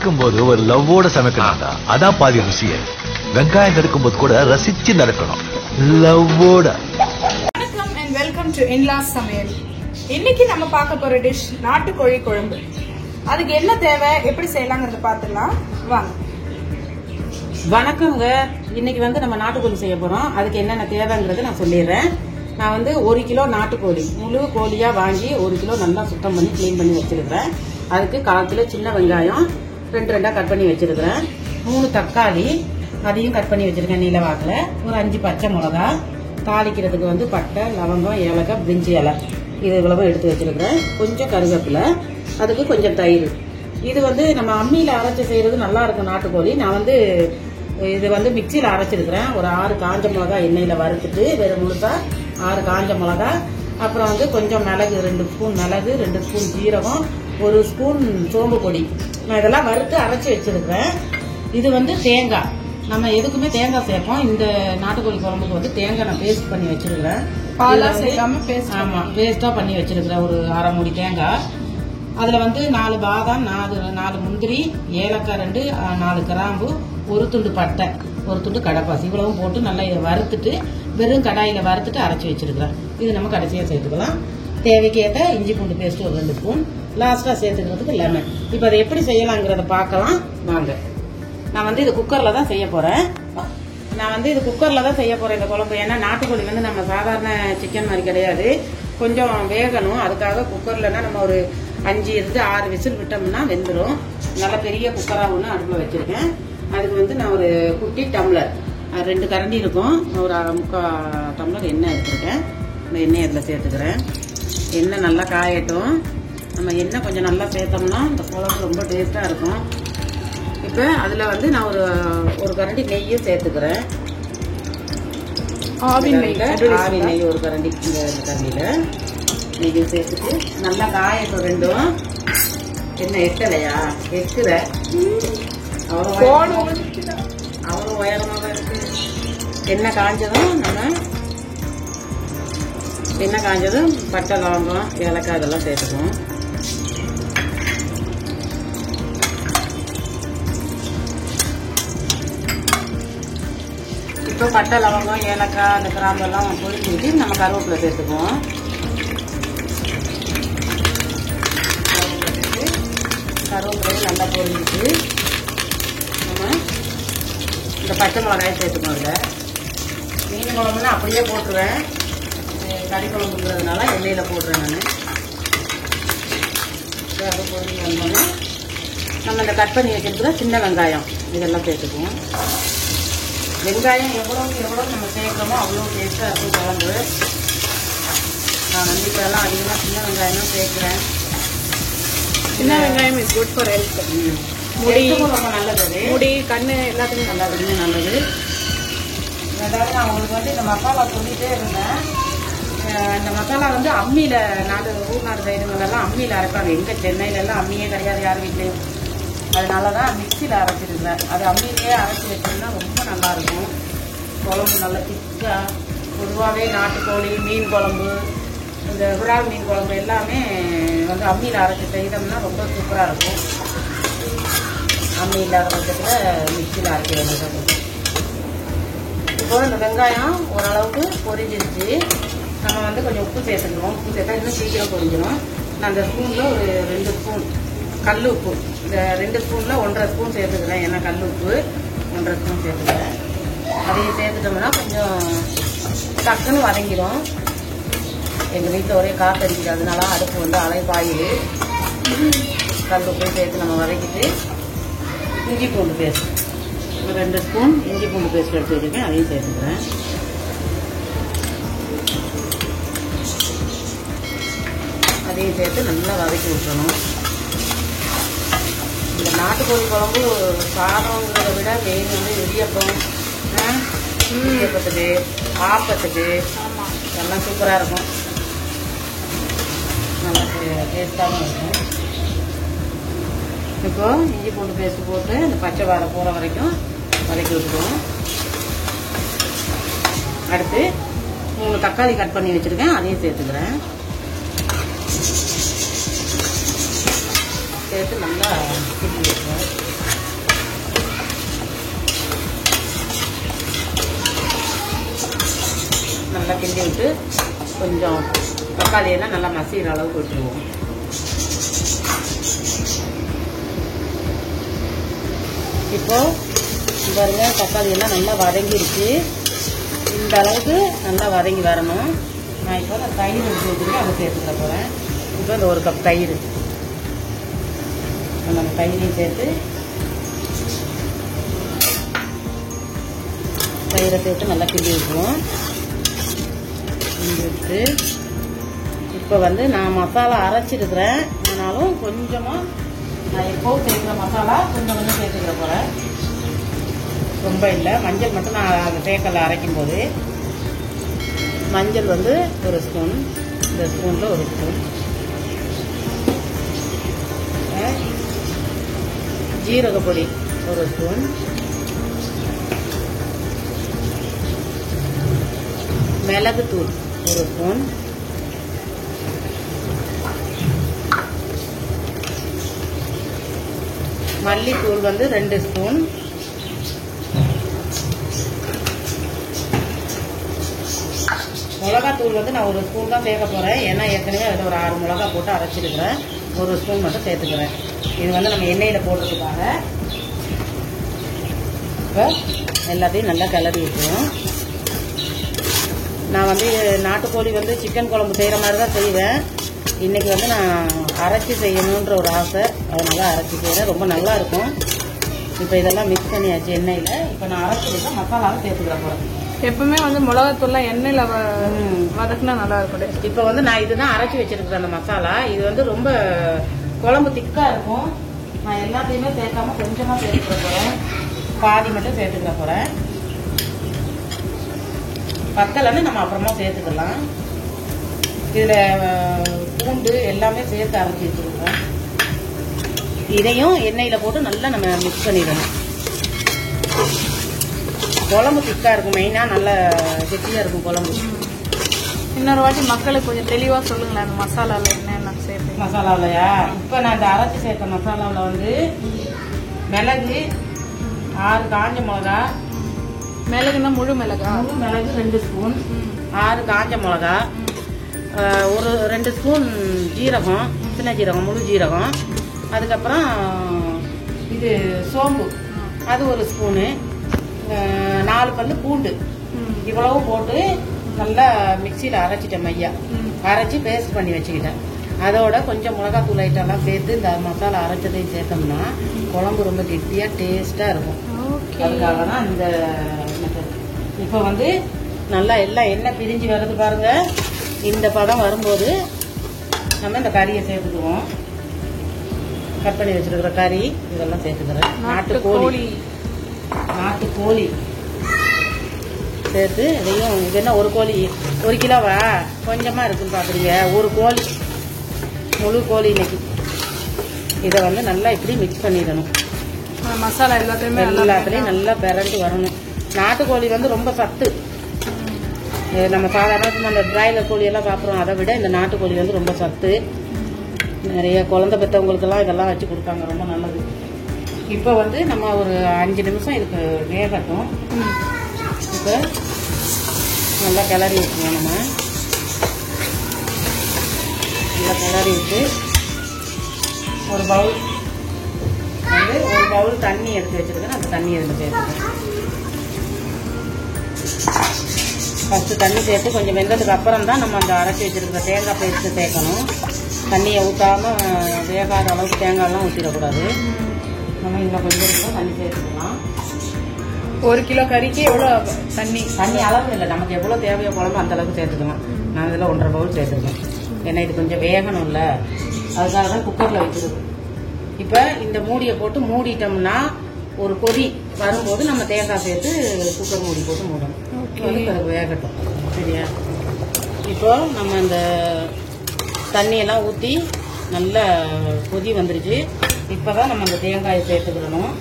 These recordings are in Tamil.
சமைக்கும் போது ஒரு லவ்வோட சமைக்கணும்டா. அதான் பாதி ருசியே. வெங்காயம் நறுக்கும் போது கூட ரசிச்சு நடக்கணும், லவ்வோட. வணக்கம் அண்ட் வெல்கம் டு இன்லாஸ் சமையல். இன்னைக்கு நம்ம பார்க்க போற டிஷ் நாட்டுக்கோழி குழம்பு. அதுக்கு என்ன தேவை, எப்படி செய்யலாங்கிறத பார்த்துக்கலாம் வாங்க. வணக்கங்க. இன்னைக்கு நம்ம நாட்டுக்கோழி செய்ய போறோம். அதுக்கு என்னென்ன தேவைங்கிறது நான் சொல்லிடுறேன். நான் 1 கிலோ நாட்டுக்கோழி முழு கோழியா வாங்கி 1 கிலோ நல்லா சுத்தம் பண்ணி கிளீன் பண்ணி வச்சிருக்கிறேன். அதுக்கு 1/4 கிலோ சின்ன வெங்காயம் 2 கட் பண்ணி வச்சிருக்கிறேன். 3 தக்காளி அதையும் கட் பண்ணி வச்சிருக்கேன் நீல வாக்குல. ஒரு 5 பச்சை மிளகா, தாளிக்கிறதுக்கு பட்டை, லவங்கம், ஏலக்காய், பிரிஞ்சி இலை இது இவ்வளவு எடுத்து வச்சிருக்கிறேன். கொஞ்சம் கருவேப்பிலை, அதுக்கு கொஞ்சம் தயிர். இது நம்ம அம்மியில அரைச்சி செய்யறது நல்லா இருக்கும் நாட்டுக்கோழி. நான் இது மிக்சியில அரைச்சிருக்கிறேன். ஒரு 6 காஞ்ச மிளகா எண்ணெயில வறுத்துட்டு வெறும் முழுசா 6 காஞ்ச மிளகா, அப்புறம் கொஞ்சம் மிளகு, 2 ஸ்பூன் மிளகு, 2 ஸ்பூன் ஜீரகம், 1 ஸ்பூன் சோம்பு பொடி. நான் இதெல்லாம் வறுத்து அரைச்சி வச்சிருக்கிறேன். இது தேங்காய். நம்ம எதுக்குமே தேங்காய் சேர்ப்போம். இந்த நாட்டுக்கோழி குழம்புக்கு தேங்காய் நான் பேஸ்ட் பண்ணி வச்சிருக்கிறேன். ஆமா, பேஸ்டா பண்ணி வச்சிருக்கிறேன். ஒரு 1/2 மூடி தேங்காய். அதுல 4 பாதாம், 4 முந்திரி, ஏலக்காய் 2, 4 கிராம்பு, 1 துண்டு பட்டை, 1 துண்டு கடப்பாசி இவ்வளவும் போட்டு நல்லா இதை வறுத்துட்டு வெறும் கடாயில வறுத்துட்டு அரைச்சி வச்சிருக்கிறேன். இது நம்ம கடைசியா சேர்த்துக்கலாம். தேவைக்கேற்ற இஞ்சி பூண்டு பேஸ்ட் ஒரு 2 ஸ்பூன், லாஸ்டா சேர்த்துக்கிறதுக்கு லெமன். இப்ப அதை எப்படி செய்யலாங்கிறத பார்க்கலாம் வாங்க. நான் இது குக்கர்ல தான் செய்ய போறேன். இது குக்கர்ல தான் செய்ய போறேன் இந்த குழம்பு. ஏன்னா நாட்டுக்கோழி நம்ம சாதாரண சிக்கன் மாதிரி கிடையாது, கொஞ்சம் வேகணும். அதுக்காக குக்கர்லன்னா நம்ம ஒரு 5 இருந்து 6 விசில் விட்டோம்னா வெந்துடும். நல்ல பெரிய குக்கரா ஒன்று அடுப்புல வச்சிருக்கேன். அதுக்கு நான் ஒரு குட்டி டம்ளர் 2 கரண்டி இருக்கும், ஒரு 1/4 டம்ளர் எண்ணெய் எடுத்துருக்கேன். இந்த எண்ணெய் அதில் சேர்த்துக்கிறேன். எண்ணெய் நல்லா காயட்டும். நம்ம எண்ணெய் கொஞ்சம் நல்லா சேர்த்தோம்னா இந்த குழம்பு ரொம்ப டேஸ்டா இருக்கும். இப்போ அதில் நான் ஒரு கரண்டி நெய்யும் சேர்த்துக்கிறேன். ஆவி நெய் ஒரு கரண்டி. இந்த கரண்டியில நெய்யும் சேர்த்துட்டு நல்லா காயட்டும் ரெண்டும். என்ன எட்டலையா? எக்குற அவ்வளோ உயரமாக இருக்கு. எண்ணெய் காஞ்சதும் பட்டை, லவங்கம், ஏலக்காய் இதெல்லாம் சேர்த்துக்குவோம். இப்போ பட்டை, லவங்கம், ஏலக்காய், அந்த கிராம்பு எல்லாம் பொரிஞ்சுட்டு நம்ம கருவேப்பிலை சேர்த்துக்குவோம். கருவேப்பிலையும் நல்லா பொரிஞ்சிட்டு நம்ம இந்த பச்சை மிளகாயை சேர்த்துக்கணும். அதில் மீன் குழம்புன்னா அப்படியே போட்டுருவேன். கறி குழம்புங்கிறதுனால எண்ணெயில் போட்டுறேன் நான். அதை பொரிஞ்சு வந்தோம்னா நம்ம இந்த கட் பண்ணி வச்சிருக்கிற சின்ன வெங்காயம் இதெல்லாம் சேர்த்துக்குவோம். வெங்காயம் எவ்வளோ நம்ம சேர்க்கிறோமோ அவ்வளோ டேஸ்ட்டாக இருக்கும் குழம்பு. நான் இப்போலாம் அதிகமாக சின்ன வெங்காயம் தான் சேர்க்குறேன். சின்ன வெங்காயம் இஸ் குட் ஃபார் ஹெல்த். முடி ரொம்ப நல்லது. முடி, கண்ணு எல்லாத்துக்கும் நல்லது. அதாவது நான் உங்களுக்கு இந்த மசாலா சொல்லிட்டே இருந்தேன். இந்த மசாலா அம்மியில ஊர்நாடு சைடுங்களெல்லாம் அம்மியில அரைப்பாங்க. எங்க சென்னையில எல்லாம் அம்மியே கிடையாது யார் வீட்லையும். அதனாலதான் மிக்சியில அரைச்சிருந்தேன். அது அம்மியிலேயே அரைச்சி வச்சோம்னா ரொம்ப நல்லா இருக்கும். குழம்பு நல்லா திக்கா. பொதுவாகவே நாட்டுக்கோழி மீன் குழம்பு, இந்த விரால் மீன் குழம்பு எல்லாமே அம்மியில அரைச்சி செய்தோம்னா ரொம்ப சூப்பரா இருக்கும். அம்மி இல்லாத பட்சத்தில் மிக்சியில் அரைக்க வேண்டியது. இப்போ இந்த வெங்காயம் ஓரளவுக்கு பொரிஞ்சிருச்சு. நம்ம கொஞ்சம் உப்பு சேர்த்துக்கிறோம். உப்பு சேர்த்தா இன்னும் சீக்கிரம் பொரிஞ்சிடும். நான் அந்த ஸ்பூனில் ஒரு 2 ஸ்பூன் கல் உப்பு, இந்த 2 ஸ்பூனில் 1.5 ஸ்பூன் சேர்த்துக்கிறேன். ஏன்னா கல் உப்பு 1.5 ஸ்பூன் சேர்த்துக்கிறேன். அதையும் சேர்த்துட்டோம்னா கொஞ்சம் டக்குன்னு வதங்கிடும். எங்கள் வீட்டில் ஒரே காற்று அடிக்குது, அதனால அடுப்பு அலைப்பாயுது. கல் உப்பையும் சேர்த்து நம்ம வதக்கிட்டு இஞ்சி பூண்டு பேஸ்ட் ஒரு 2 ஸ்பூன் இஞ்சி பூண்டு பேஸ்ட் எடுத்து வச்சுருக்கேன். அதையும் சேர்த்துக்கிறேன். அதையும் சேர்த்து நல்லா வதக்கி விட்டுறணும். இந்த நாட்டுக்கோழி குழம்பு சாதங்கிறத விட மெயின் இடியப்பம், இடியப்பத்துக்கு, ஆப்பத்துக்கு எல்லாம் சூப்பராக இருக்கும். நல்லா டேஸ்டாகவும் இருக்கும். இப்போ இஞ்சி பூண்டு பேஸ்ட் போட்டு இந்த பச்சை வாடை போகிற வரைக்கும் வதக்கி விட்டுருவோம். அடுத்து 3 தக்காளி கட் பண்ணி வச்சிருக்கேன், அதையும் சேர்த்துக்கிறேன். சேர்த்து நல்லா கிண்டி வைக்கிறேன். நல்லா கிண்டி விட்டு கொஞ்சம் தக்காளியெல்லாம் நல்லா மசிகிற அளவுக்கு விட்டுருவோம். இப்போ பாருங்க தக்காளியெல்லாம் நல்லா வதங்கிருச்சு. இந்த அளவுக்கு நல்லா வதங்கி வரணும். நான் இப்போ அந்த தயிர் எடுத்து வச்சுருக்கேன், அதை சேர்த்துக்க போகிறேன். இப்போ இந்த 1 கப் தயிர் நம்ம தயிரையும் சேர்த்து தயிரை சேர்த்து நல்லா கிண்டி விட்டுருவோம். கிண்டி விட்டு இப்போ வந்து நான் மசாலா அரைச்சிருக்கிறேன். ஆனாலும் கொஞ்சமாக நான் எப்போவும் சேர்க்குற மசாலா கொஞ்சம் சேர்த்துக்கிற போகிறேன். ரொம்ப இல்லை. மஞ்சள் மட்டும் நான் அந்த தேக்கல்ல அரைக்கும் போது மஞ்சள் வந்து 1 ஸ்பூன், இந்த ஸ்பூனில் 1 ஸ்பூன், ஜீரகப்பொடி 1 ஸ்பூன், மிளகுத்தூள் 1 ஸ்பூன், மல்லித்தூள் வந்து 2 ஸ்பூன், மிளகாத்தூள் வந்து நான் 1 ஸ்பூன் தான் சேர்க்க போகிறேன். ஏன்னா ஏற்கனவே அதில் ஒரு 6 மிளகா போட்டு அரைச்சிருக்கிறேன். 1 ஸ்பூன் மட்டும் சேர்த்துக்கிறேன். இது வந்து நம்ம எண்ணெயில் போடுறதுக்காக. இப்போ எல்லாத்தையும் நல்லா கிளறி விட்டுருவோம். நான் வந்து நாட்டுக்கோழி வந்து சிக்கன் குழம்பு செய்கிற மாதிரி தான் செய்வேன். இன்றைக்கி வந்து நான் அரைச்சி செய்யணுன்ற ஒரு ஆசை, அதனால அரைச்சி செய்கிறேன். ரொம்ப நல்லா இருக்கும். இப்போ இதெல்லாம் மிக்ஸ் பண்ணியாச்சு எண்ணெயில். இப்போ நான் அரைச்சி மசாலாவை சேர்த்துக்கிற போகிறேன். எப்பவுமே வந்து மிளகாத்தூள்லாம் எண்ணெயில் வதக்குனா நல்லா இருக்கும். இப்போ வந்து நான் இதுதான் அரைச்சி வச்சிருக்கிறேன் அந்த மசாலா. இது வந்து ரொம்ப குழம்பு திக்காக இருக்கும். நான் எல்லாத்தையுமே சேர்க்காம கொஞ்சமாக சேர்த்துக்கிற போகிறேன். பாதி மட்டும் சேர்த்துக்கிற போகிறேன். பத்தலைன்னு நம்ம அப்புறமா சேர்த்துக்கலாம். இதில் பூண்டு எல்லாமே சேர்த்து அரைச்சி வச்சுருக்கோம். இதையும் எண்ணெயில் போட்டு நல்லா நம்ம மிக்ஸ் பண்ணிடணும். குழம்பு திக்காக இருக்கும். மெயினாக நல்லா கெட்டியாக இருக்கும் குழம்பு. இன்னொரு வாட்டி மக்களுக்கு கொஞ்சம் தெளிவாக சொல்லுங்களேன், அந்த மசாலாவில் என்னென்ன சேர்த்து. மசாலாவிலையா? இப்போ நான் இந்த அரைச்சி சேர்த்த மசாலாவில் வந்து மிளகு 6 காஞ்ச மிளகா, மிளகுன்னா முழு மிளகா, முழு மிளகு 2 ஸ்பூன், 6 காஞ்ச மிளகா, ஒரு 2 ஸ்பூன் ஜீரகம், சின்ன ஜீரகம், முழு ஜீரகம், அதுக்கப்புறம் இது சோம்பு அது 1 ஸ்பூனு, 4 பல்லு பூண்டு. இவ்வளவு போட்டு நல்லா மிக்சியில் அரைச்சிட்டேன். மையா அரைச்சி பேஸ்ட் பண்ணி வச்சுக்கிட்டேன். அதோட கொஞ்சம் மிளகாத்தூள் ஐட்டம்லாம் சேர்த்து இந்த மசாலா அரைச்சதையும் சேர்த்தோம்னா குழம்பு ரொம்ப கெட்டியாக டேஸ்ட்டாக இருக்கும். அதுக்காக தான் இந்த மெத்தட். இப்போ வந்து நல்லா எல்லாம் எண்ணெய் பிரிஞ்சு வருது பாருங்க. இந்த பதம் வரும்போது நம்ம இந்த கறியை சேர்த்துக்குவோம். கட் பண்ணி வச்சிருக்கிற கறி இதெல்லாம் சேர்த்துக்கிறேன். நாட்டுக்கோழி சேர்த்து இதையும். இது என்ன 1 கோழி 1 கிலோவா? கொஞ்சமாக இருக்குன்னு பார்க்குறீங்க. 1 கோழி, முழு கோழி இன்னைக்கு. இதை வந்து நல்லா இப்படி மிக்ஸ் பண்ணிடணும். மசாலா எல்லாத்துலேயும் நல்லா பிரண்டு வரணும். நாட்டுக்கோழி வந்து ரொம்ப சத்து. நம்ம சாதாரணமாக அந்த பிராய்லர் கோழியெல்லாம் சாப்பிட்றோம், அதை விட இந்த நாட்டுக்கோழி வந்து ரொம்ப சத்து. நிறைய குழந்தை பெற்றவங்களுக்கெல்லாம் இதெல்லாம் வச்சு கொடுப்பாங்க, ரொம்ப நல்லது. இப்போ வந்து நம்ம ஒரு 5 நிமிஷம் இதுக்கு வேகட்டும். இப்போ நல்லா கிளறி விட்டுருவோம். நம்ம நல்லா கிளறி விட்டு ஒரு பவுல் வந்து 1 பவுல் தண்ணி எடுத்து வச்சுருக்கேன். அந்த தண்ணி இதில் சேர்த்துக்கேன். ஃபஸ்ட்டு தண்ணி சேர்த்து கொஞ்சம் வெந்ததுக்கு அப்புறம் தான் நம்ம அந்த அரைச்சி வச்சுருக்கிற தேங்காய் பேஸ்ட்டு சேர்க்கணும். தண்ணியை ஊற்றாமல் வேகாத அளவுக்கு தேங்காயெல்லாம் ஊற்றிடக்கூடாது. நம்ம இதில் கொஞ்சம் தண்ணி சேர்த்துக்கலாம். 1 கிலோ கறிக்கு எவ்வளோ தண்ணி அளவு இல்லை, நமக்கு எவ்வளோ தேவையோ குழம்பு அந்த அளவுக்கு சேர்த்துக்கலாம். நான் இதில் 1.5 பவுல் சேர்த்துருக்கேன். ஏன்னா இது கொஞ்சம் வேகணும்ல, அதுக்காக தான் குக்கரில் வச்சுருக்கு. இப்போ இந்த மூடியை போட்டு மூடிட்டோம்னா ஒரு கொதி வரும்போது நம்ம தேங்காய் சேர்த்து குக்கர் மூடி போட்டு மூடணும். வந்து அது வேகட்டும். சரியா? இப்போ நம்ம இந்த தண்ணியெல்லாம் ஊற்றி நல்லா கொதி வந்துருச்சு. இப்போ தான் நம்ம அந்த தேங்காயை சேர்த்துக்கிடணும்.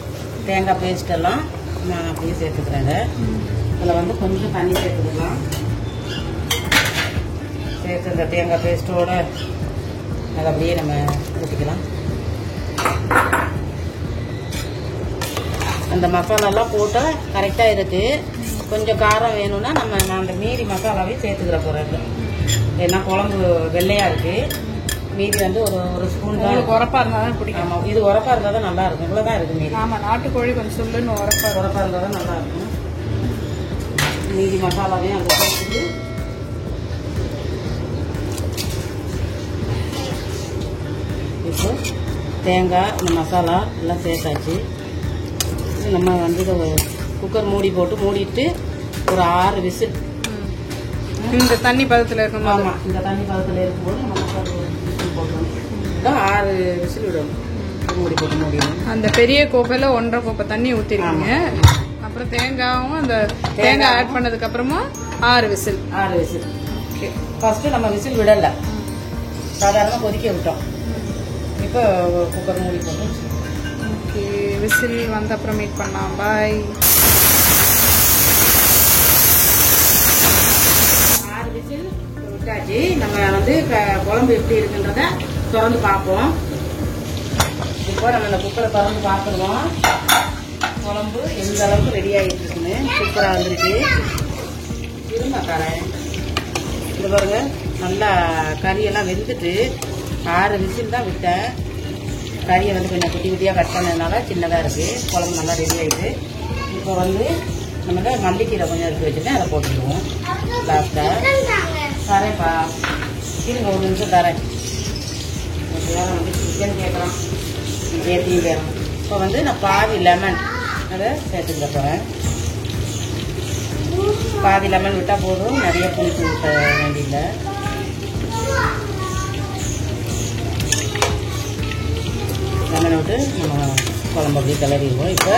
தேங்காய் பேஸ்டெல்லாம் நான் அப்படியே சேர்த்துக்கிறேங்க. அதில் வந்து கொஞ்சம் தண்ணி சேர்த்துக்கலாம். சேர்த்து இந்த தேங்காய் பேஸ்ட்டோடு அதை அப்படியே நம்ம ஊற்றிக்கலாம். அந்த மசாலாலாம் போட்டால் கரெக்டாக இருக்குது. கொஞ்சம் காரம் வேணும்னா நான் அந்த மீதி மசாலாவையும் சேர்த்துக்கிற போறேன். ஏன்னா குழம்பு வெள்ளையா இருக்கு. மீதி வந்து ஒரு ஸ்பூன் தான். உரப்பா இருந்தா தான் பிடிக்கும். ஆமா, இது உரப்பா இருந்தா தான் நல்லா இருக்கும். இவ்வளவுதான் இருக்கு மீதி. ஆமா, நாட்டுக்கோழி கொஞ்சம் சொல்லுன்னு உரப்பா இருந்தா தான் நல்லா இருக்கும். மீதி மசாலாவையும் அங்கே சேர்த்துட்டு இப்போ தேங்காய் இந்த மசாலா எல்லாம் சேர்த்தாச்சு. நம்ம வந்து குக்கர் மூடி போட்டு மூடிட்டு ஒரு 6 விசில். இந்த தண்ணி பதத்துல இருக்கும். ஆமா, இந்த தண்ணி பதத்துல இருக்கும்போது நம்ம விசில் போட்டோம். 6 விசில் விடணும். மூடி போட்டு மூடிடும். அந்த பெரிய கோப்பையில 1.5 கோப்பை தண்ணி ஊத்திருக்கீங்க. அப்புறம் தேங்காயும் அந்த தேங்காய் ஆட் பண்ணதுக்கு அப்புறமா 6 விசில். ஃபர்ஸ்ட் நம்ம விசில் விடல, சாதாரணமா கொதிக்க விட்டோம். இப்போ குக்கர் மூடி போட்டோம். ஓகே, விசில் வந்த அப்புறம் மீட் பண்ணலாம். பாய். 6 விசில் விட்டாச்சு. நம்ம வந்து குழம்பு எப்படி இருக்குன்றத திறந்து பார்ப்போம். இப்போ நம்ம இந்த குக்கரை திறந்து பார்த்துருவோம். குழம்பு எந்த அளவுக்கு ரெடி ஆகிட்டு இருக்குன்னு சூப்பராக வந்துருக்கு. இருமாக்காரன் இது பாருங்க, நல்லா கறியெல்லாம் வெந்துட்டு 6 விசில் தான் விட்டேன். கறியை வந்து கொஞ்சம் குட்டி குட்டியாக கட் பண்ணதுனால சின்னதாக இருக்குது. குழம்பு நல்லா ரெடி ஆகிடுது. இப்போ வந்து நம்ம மல்லிக்கீரை கொஞ்சம் எடுத்து வச்சுட்டு அதை போட்டுக்குவோம். லாஸ்ட்டாக தரேன்ப்பா, இருங்க ஒரு நிமிஷம் தரேன். வேறு வந்து சிக்கன் கேட்குறான், ஏற்றியும் கேட்குறோம். இப்போ வந்து நான் பாதி லெமன் அதை சேர்த்துக்கிற போகிறேன். பாதி லெமன் விட்டால் போதும், நிறைய புளிப்பு ஊற்ற வேண்டியதில்லை. லெமனை விட்டு நம்ம குழம்பு அப்படியே கிளறிடுவோம். இப்போ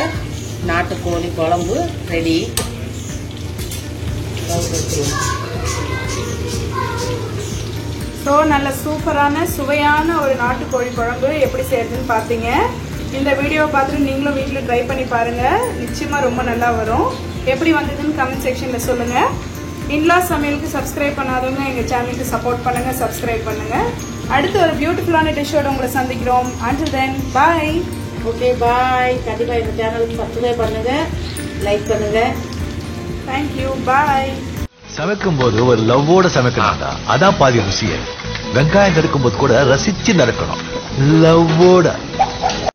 நாட்டுக்கோழி குழம்பு ரெடி. ஸோ நல்ல சூப்பரான சுவையான ஒரு நாட்டுக்கோழி குழம்பு எப்படி செய்யறதுன்னு பார்த்தீங்க. இந்த வீடியோவை பார்த்துட்டு நீங்களும் வீட்டில் ட்ரை பண்ணி பாருங்க. நிச்சயமா ரொம்ப நல்லா வரும். எப்படி வந்ததுன்னு கமெண்ட் செக்ஷன்ல சொல்லுங்க. இன்லாஸ் சமையலுக்கு சப்ஸ்கிரைப் பண்ணாதவங்க எங்க சேனலுக்கு சப்போர்ட் பண்ணுங்க, சப்ஸ்கிரைப் பண்ணுங்க. அடுத்து ஒரு பியூட்டிஃபுல்லான டிஷ்ஷோட உங்களை சந்திக்கிறோம். until then bye. ஓகே, பாய். கண்டிப்பா இந்த சேனலுக்கு சப்ஸ்கிரைப் பண்ணுங்க, லைக் பண்ணுங்க. தேங்க்யூ, பாய். சமைக்கும் போது ஒரு லவ்வோட சமைக்கணும்டா, அதான் பாதி ருசியே. வெங்காயம் நறுக்கும் போது கூட ரசிச்சு நறுக்கணும், லவ்வோட.